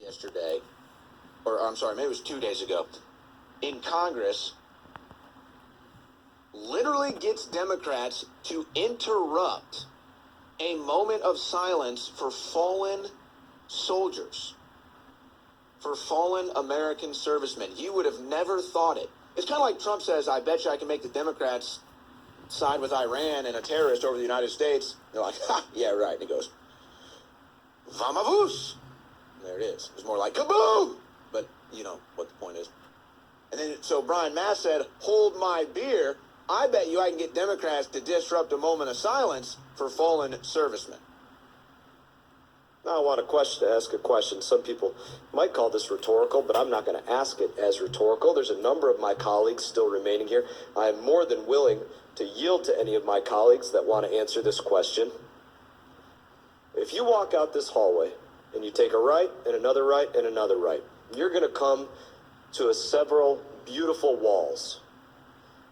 yesterday, or I'm sorry, maybe it was 2 days ago, in Congress, literally gets Democrats to interrupt a moment of silence for fallen soldiers, for fallen American servicemen. You would have never thought it. It's kind of like Trump says, I bet you I can make the Democrats side with Iran and a terrorist over the United States. They're like, ha, yeah, right. And he goes, Vamavus. There it is. It's more like kaboom. But you know what the point is. And then, so Brian Mast said, hold my beer. I bet you I can get Democrats to disrupt a moment of silence for fallen servicemen. Now I want to ask a question. Some people might call this rhetorical, but I'm not going to ask it as rhetorical. There's a number of my colleagues still remaining here. I am more than willing to yield to any of my colleagues that want to answer this question. If you walk out this hallway and you take a right and another right and another right, you're going to come to several beautiful walls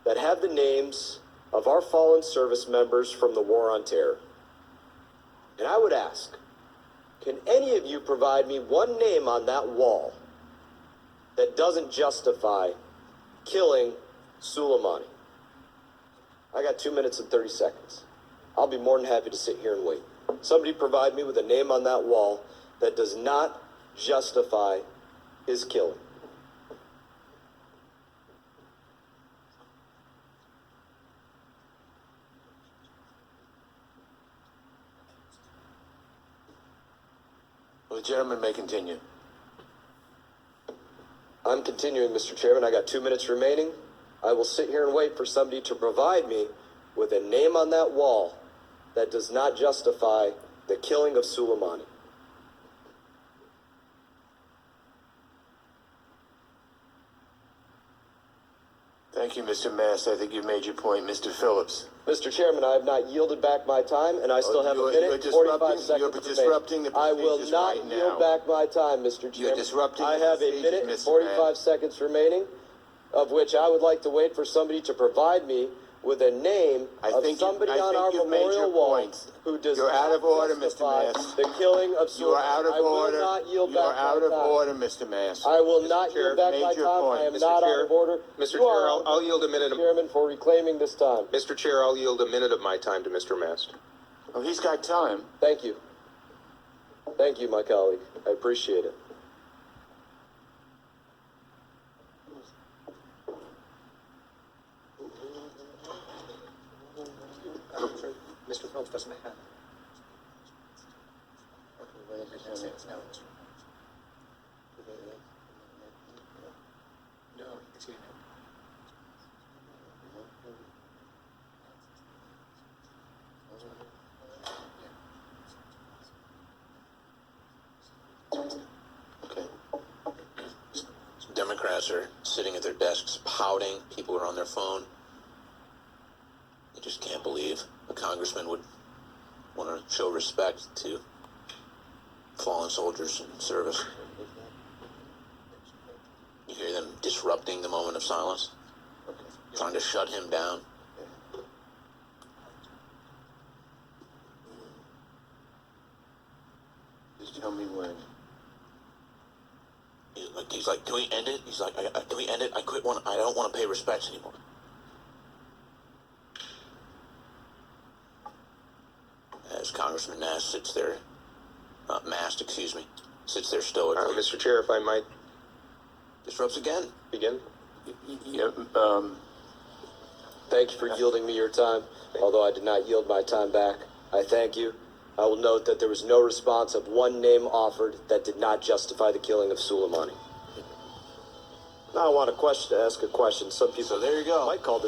that have the names of our fallen service members from the War on Terror. And I would ask, can any of you provide me one name on that wall that doesn't justify killing Soleimani? I got 2 minutes and 30 seconds. I'll be more than happy to sit here and wait. Somebody provide me with a name on that wall that does not justify his killing. The gentleman may continue. I'm continuing, Mr. Chairman. I got 2 minutes remaining. I will sit here and wait for somebody to provide me with a name on that wall that does not justify the killing of Soleimani. Thank you, Mr. Mast. I think you've made your point. Mr. Phillips. Mr. Chairman, I have not yielded back my time, and I still have a minute and 45 seconds You're disrupting the I will procedures not right yield now. back my time, Mr. Chairman. You're disrupting I the have a procedures, minute and Mr. 45 Mast. seconds remaining, of which I would like to wait for somebody to provide me with a name of somebody on our memorial wall who does You're not out of order, Mr. justify Mast. the killing of Soleimani. You are out of order. I will not yield You are back out my of time. order, Mr. Mast. I will Mr. not Chair, yield back made my your time. point. I am Mr. not Chair, out of order. Mr. You Chair, are I'll yield a minute. Chairman, for reclaiming this time. Mr. Chair, I'll yield a minute of my time to Mr. Mast. Oh, he's got time. Thank you. Thank you, my colleague. I appreciate it. Mr. Phillips doesn't have it. No, it's here. Okay. Democrats are sitting at their desks pouting. People are on their phone. I just can't believe a congressman would want to show respect to fallen soldiers in service. You hear them disrupting the moment of silence, trying to shut him down. Just tell me when. He's like, can we end it? He's like, can we end it? I don't want to pay respects anymore. As Congressman Mast sits there, sits there stoically. Mr. Chair, if I might Disrupts again. begin. Yeah, Thank you for yielding me your time, although I did not yield my time back. I thank you. I will note that there was no response of one name offered that did not justify the killing of Soleimani. Now I want to ask a question. Some people So there you go. might call this